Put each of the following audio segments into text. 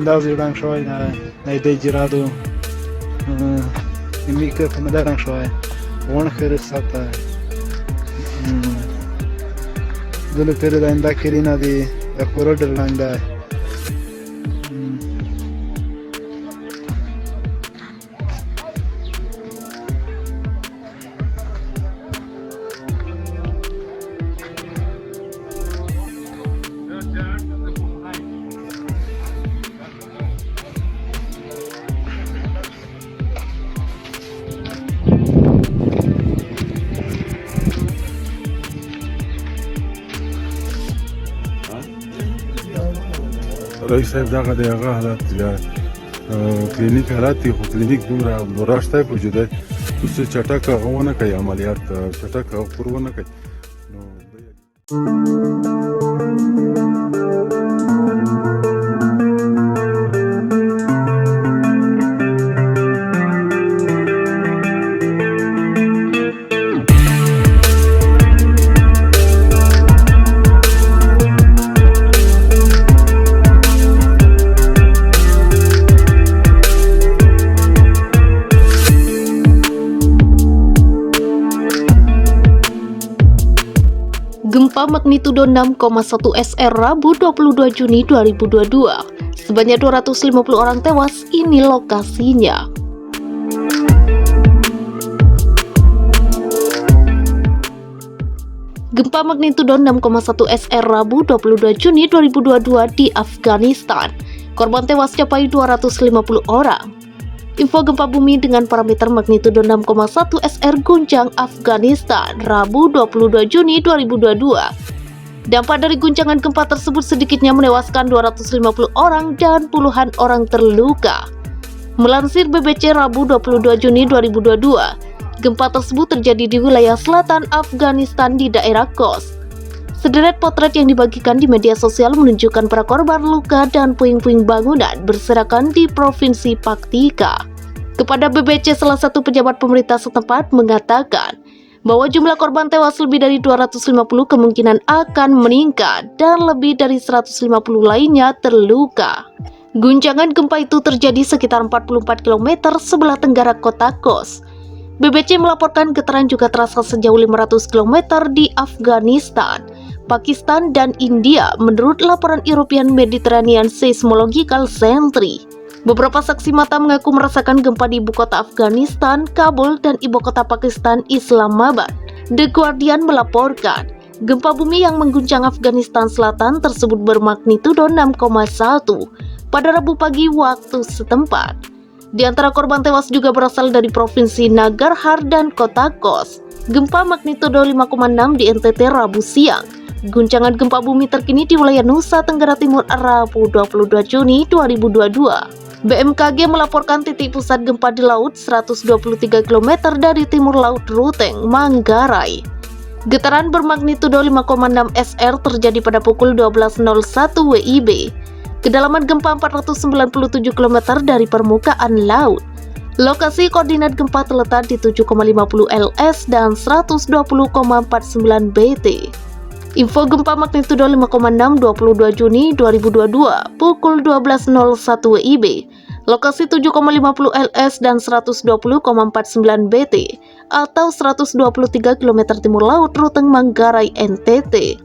andaz jurang shoy na ide jirado imi ke penadarang shoy won khere sata dulu kere da inda kirina di korodel nanda رئیس صاحب دغه د هغه حالت کلینیک حالت دی خو کلینیک دومره راشته وجوده اوس چټک هغه ونه کوي عملیات چټک هغه پر ونه کوي Gempa magnitudo 6,1 SR Rabu 22 Juni 2022. Sebanyak 250 orang tewas, ini lokasinya. Gempa magnitudo 6,1 SR Rabu 22 Juni 2022 di Afghanistan. Korban tewas capai 250 orang. Info gempa bumi dengan parameter magnitudo 6,1 SR guncang Afghanistan, Rabu 22 Juni 2022. Dampak dari guncangan gempa tersebut sedikitnya menewaskan 250 orang dan puluhan orang terluka. Melansir BBC Rabu 22 Juni 2022, gempa tersebut terjadi di wilayah selatan Afghanistan di daerah Kos. Sederet potret yang dibagikan di media sosial menunjukkan para korban luka dan puing-puing bangunan berserakan di Provinsi Paktika. Kepada BBC, salah satu pejabat pemerintah setempat mengatakan bahwa jumlah korban tewas lebih dari 250 kemungkinan akan meningkat dan lebih dari 150 lainnya terluka. Guncangan gempa itu terjadi sekitar 44 km sebelah tenggara kota Kos. BBC melaporkan getaran juga terasa sejauh 500 km di Afghanistan, Pakistan, dan India menurut laporan European Mediterranean Seismological Centre. Beberapa saksi mata mengaku merasakan gempa di ibu kota Afghanistan, Kabul, dan ibu kota Pakistan, Islamabad. The Guardian melaporkan, gempa bumi yang mengguncang Afghanistan Selatan tersebut bermagnitudo 6,1 pada Rabu pagi waktu setempat. Di antara korban tewas juga berasal dari Provinsi Nangarhar dan Kota Kos. Gempa magnitudo 5,6 di NTT Rabu siang. Guncangan gempa bumi terkini di wilayah Nusa Tenggara Timur Rabu 22 Juni 2022. BMKG melaporkan titik pusat gempa di laut 123 km dari timur laut Ruteng, Manggarai. Getaran bermagnitudo 5,6 SR terjadi pada pukul 12.01 WIB. Kedalaman gempa 497 km dari permukaan laut. Lokasi koordinat gempa terletak di 7,50 LS dan 120,49 BT. Info gempa magnitudo 5,6 22 Juni 2022 pukul 12.01 WIB. Lokasi 7,50 LS dan 120,49 BT atau 123 km timur laut Ruteng, Manggarai, NTT.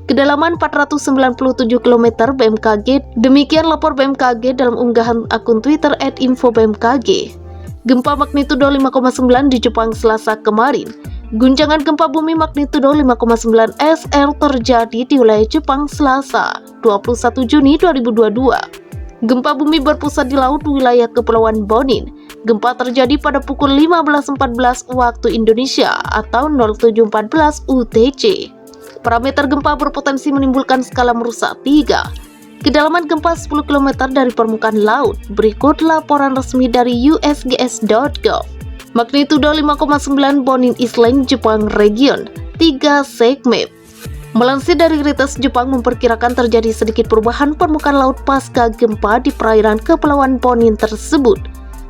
Kedalaman 497 km BMKG. Demikian lapor BMKG dalam unggahan akun Twitter @info_bmkg. Gempa magnitudo 5,9 di Jepang Selasa kemarin. Guncangan gempa bumi magnitudo 5,9 SR terjadi di wilayah Jepang Selasa 21 Juni 2022. Gempa bumi berpusat di laut wilayah Kepulauan Bonin. Gempa terjadi pada pukul 15.14 waktu Indonesia atau 07.14 UTC. Parameter gempa berpotensi menimbulkan skala merusak 3. Kedalaman gempa 10 km dari permukaan laut. Berikut laporan resmi dari usgs.gov. Magnitudo 5,9 Bonin Island, Jepang region 3 segmen. Melansir dari Reuters, Jepang memperkirakan terjadi sedikit perubahan permukaan laut pasca gempa di perairan Kepulauan Bonin tersebut.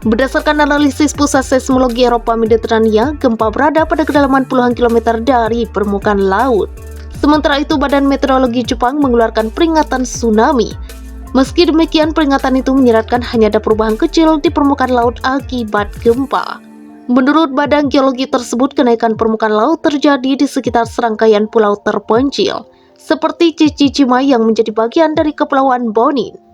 Berdasarkan analisis Pusat Seismologi Eropa Mediterania, gempa berada pada kedalaman puluhan kilometer dari permukaan laut. Sementara itu, Badan Meteorologi Jepang mengeluarkan peringatan tsunami. Meski demikian, peringatan itu menyiratkan hanya ada perubahan kecil di permukaan laut akibat gempa. Menurut Badan Geologi tersebut, kenaikan permukaan laut terjadi di sekitar serangkaian pulau terpencil, seperti Cicicima yang menjadi bagian dari Kepulauan Bonin.